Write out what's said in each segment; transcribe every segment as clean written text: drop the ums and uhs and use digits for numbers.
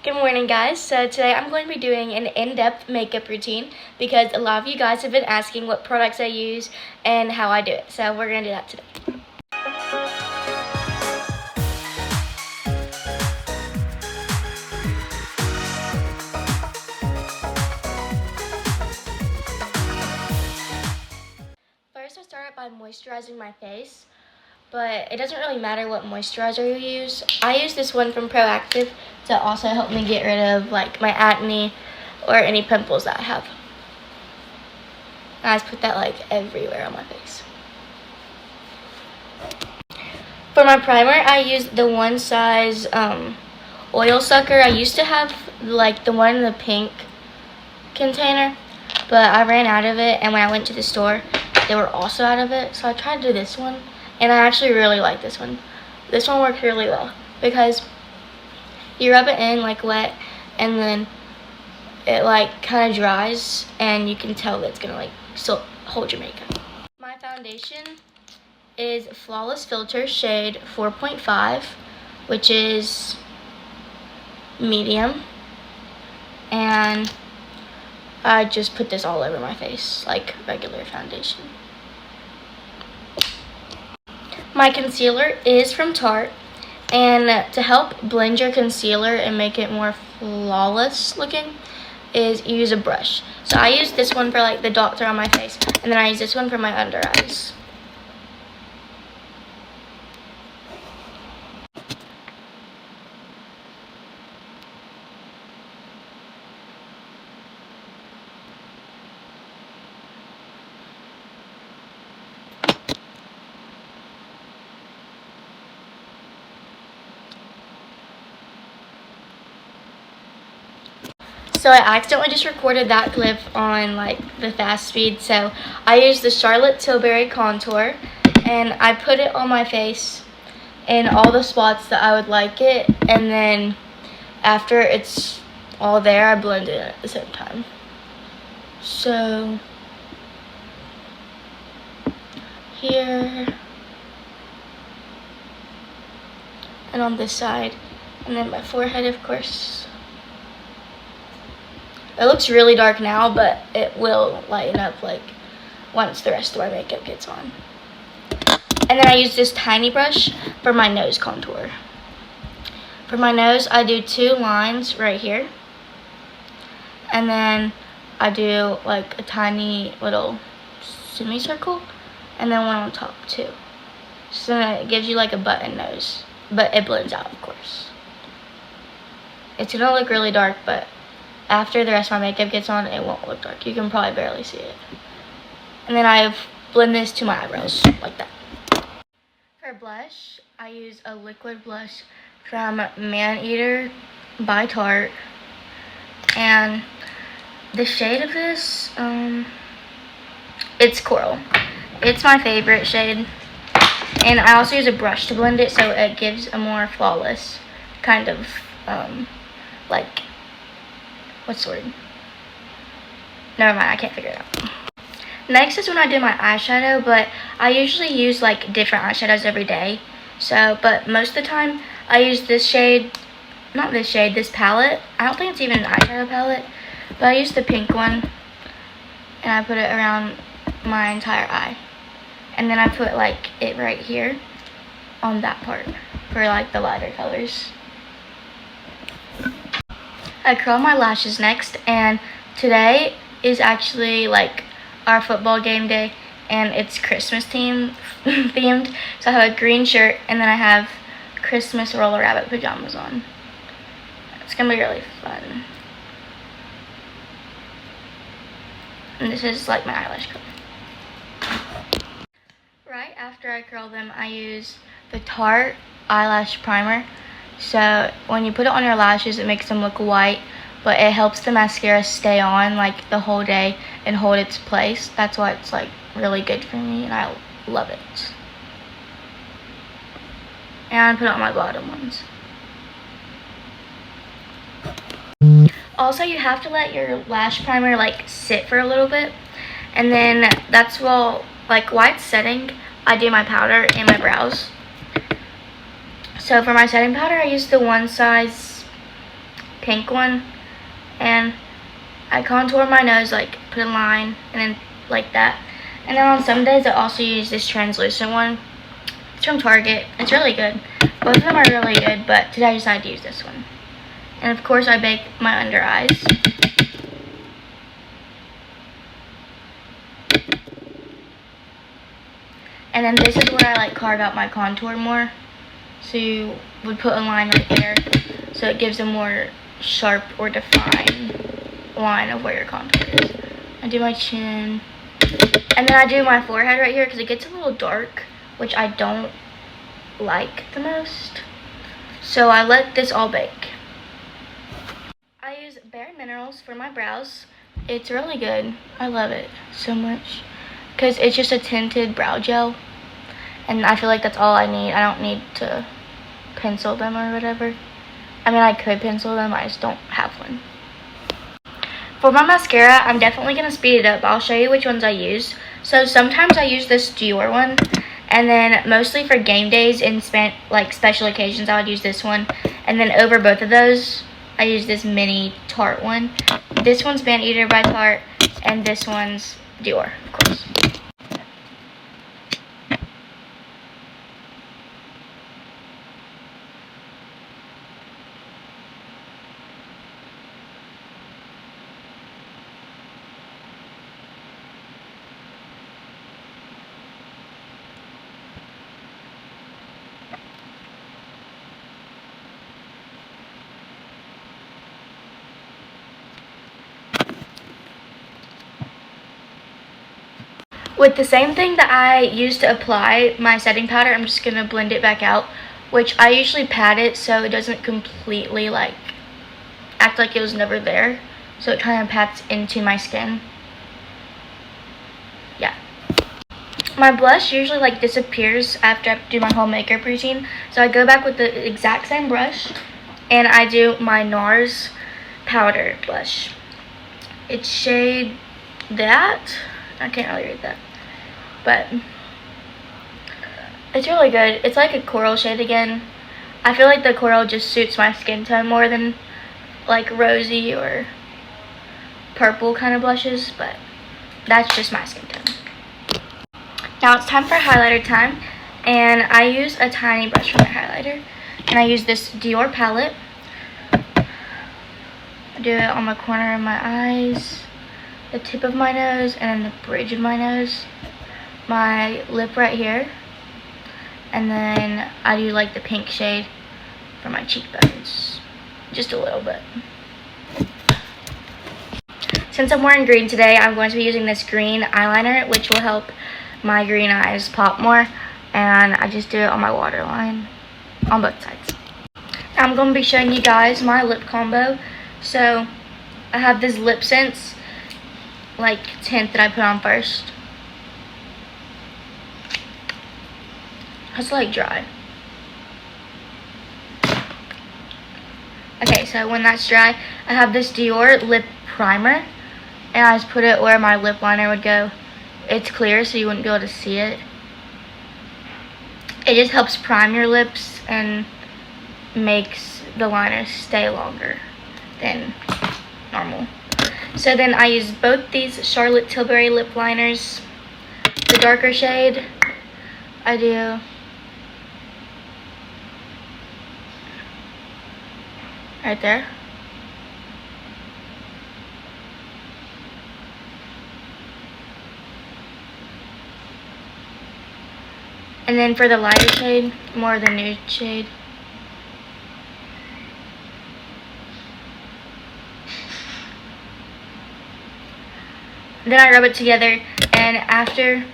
Good morning, guys. So today I'm going to be doing an in-depth makeup routine because a lot of you guys have been asking what products I use and how I do it. So we're going to do that today. First, I started by moisturizing my face, but it doesn't really matter what moisturizer you use. I use this one from Proactive to also help me get rid of like my acne or any pimples that I have. And I just put that like everywhere on my face. For my primer, I use the One Size oil sucker. I used to have like the one in the pink container, but I ran out of it, and when I went to the store they were also out of it, so I tried to do this one, and I actually really like this one. This one works really well because you rub it in like wet, and then it like kind of dries, and you can tell that it's gonna like still hold your makeup. My foundation is Flawless Filter shade 4.5, which is medium, and I just put this all over my face like regular foundation. My concealer is from Tarte, and to help blend your concealer and make it more flawless looking is you use a brush. So I use this one for like the dots around my face, and then I use this one for my under eyes. So I accidentally just recorded that clip on like the fast speed, so I used the Charlotte Tilbury contour, and I put it on my face in all the spots that I would like it, and then after it's all there, I blend it at the same time. So here and on this side, and then my forehead, of course. It looks really dark now, but it will lighten up like once the rest of my makeup gets on. And then I use this tiny brush for my nose contour. For my nose, I do 2 lines right here, and then I do like a tiny little semicircle, and then one on top too. So then it gives you like a button nose, but it blends out, of course. It's gonna look really dark, but after the rest of my makeup gets on, it won't look dark. You can probably barely see it. And then I blend this to my eyebrows, like that. For blush, I use a liquid blush from Maneater by Tarte. And the shade of this, it's Coral. It's my favorite shade. And I also use a brush to blend it, so it gives a more flawless kind of, like, what's the word? Never mind, I can't figure it out. Next is when I do my eyeshadow, but I usually use like different eyeshadows every day. So, but most of the time I use this shade, not this shade, this palette. I don't think it's even an eyeshadow palette, but I use the pink one, and I put it around my entire eye. And then I put like it right here on that part for like the lighter colors. I curl my lashes next, and today is actually like our football game day, and it's Christmas themed. So I have a green shirt, and then I have Christmas roller rabbit pajamas on. It's gonna be really fun. And this is like my eyelash color. Right after I curl them, I use the Tarte eyelash primer. So when you put it on your lashes, it makes them look white, but it helps the mascara stay on like the whole day and hold its place. That's why it's like really good for me, and I love it. And I put it on my bottom ones. Also, you have to let your lash primer like sit for a little bit, and then that's while it's setting, I do my powder and my brows. So for my setting powder, I use the One Size pink one, and I contour my nose, like put a line and then like that. And then on some days I also use this translucent one. It's from Target. It's really good. Both of them are really good, but today I decided to use this one. And of course I bake my under eyes. And then this is where I like carve out my contour more. So you would put a line right there, so it gives a more sharp or defined line of where your contour is. I do my chin, and then I do my forehead right here because it gets a little dark, which I don't like the most. So I let this all bake. I use Bare Minerals for my brows. It's really good. I love it so much because it's just a tinted brow gel, and I feel like that's all I need. I don't need to pencil them or whatever. I mean, I could pencil them, I just don't have one. For my mascara, I'm definitely going to speed it up. I'll show you which ones I use. So sometimes I use this Dior one, and then mostly for game days and like special occasions, I would use this one. And then over both of those, I use this mini Tarte one. This one's Man Eater by Tarte, and this one's Dior, of course. With the same thing that I used to apply my setting powder, I'm just going to blend it back out, which I usually pat it so it doesn't completely like act like it was never there. So it kind of pats into my skin. Yeah. My blush usually like disappears after I do my whole makeup routine. So I go back with the exact same brush and I do my NARS powder blush. It's shade that. I can't really read that. But it's really good. It's like a coral shade again. I feel like the coral just suits my skin tone more than like rosy or purple kind of blushes, but that's just my skin tone. Now it's time for highlighter time, and I use a tiny brush for my highlighter, and I use this Dior palette. I do it on the corner of my eyes, the tip of my nose, and then the bridge of my nose, my lip right here, and then I do like the pink shade for my cheekbones, just a little bit. Since I'm wearing green today, I'm going to be using this green eyeliner, which will help my green eyes pop more, and I just do it on my waterline on both sides. I'm going to be showing you guys my lip combo. So I have this Lip Sense like tint that I put on first. It's like dry. Okay, so when that's dry, I have this Dior lip primer, and I just put it where my lip liner would go. It's clear, so you wouldn't be able to see it. It just helps prime your lips and makes the liner stay longer than normal. So then I use both these Charlotte Tilbury lip liners. The darker shade, I do right there. And then for the lighter shade, more of the nude shade. Then I rub it together, and after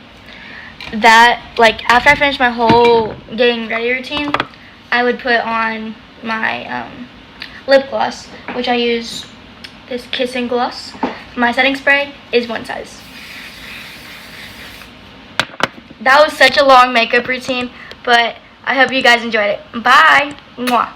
that, like after I finish my whole getting ready routine, I would put on my lip gloss, which I use this Kissing gloss. My setting spray is one size. That was such a long makeup routine, but I hope you guys enjoyed it. Bye. Mwah.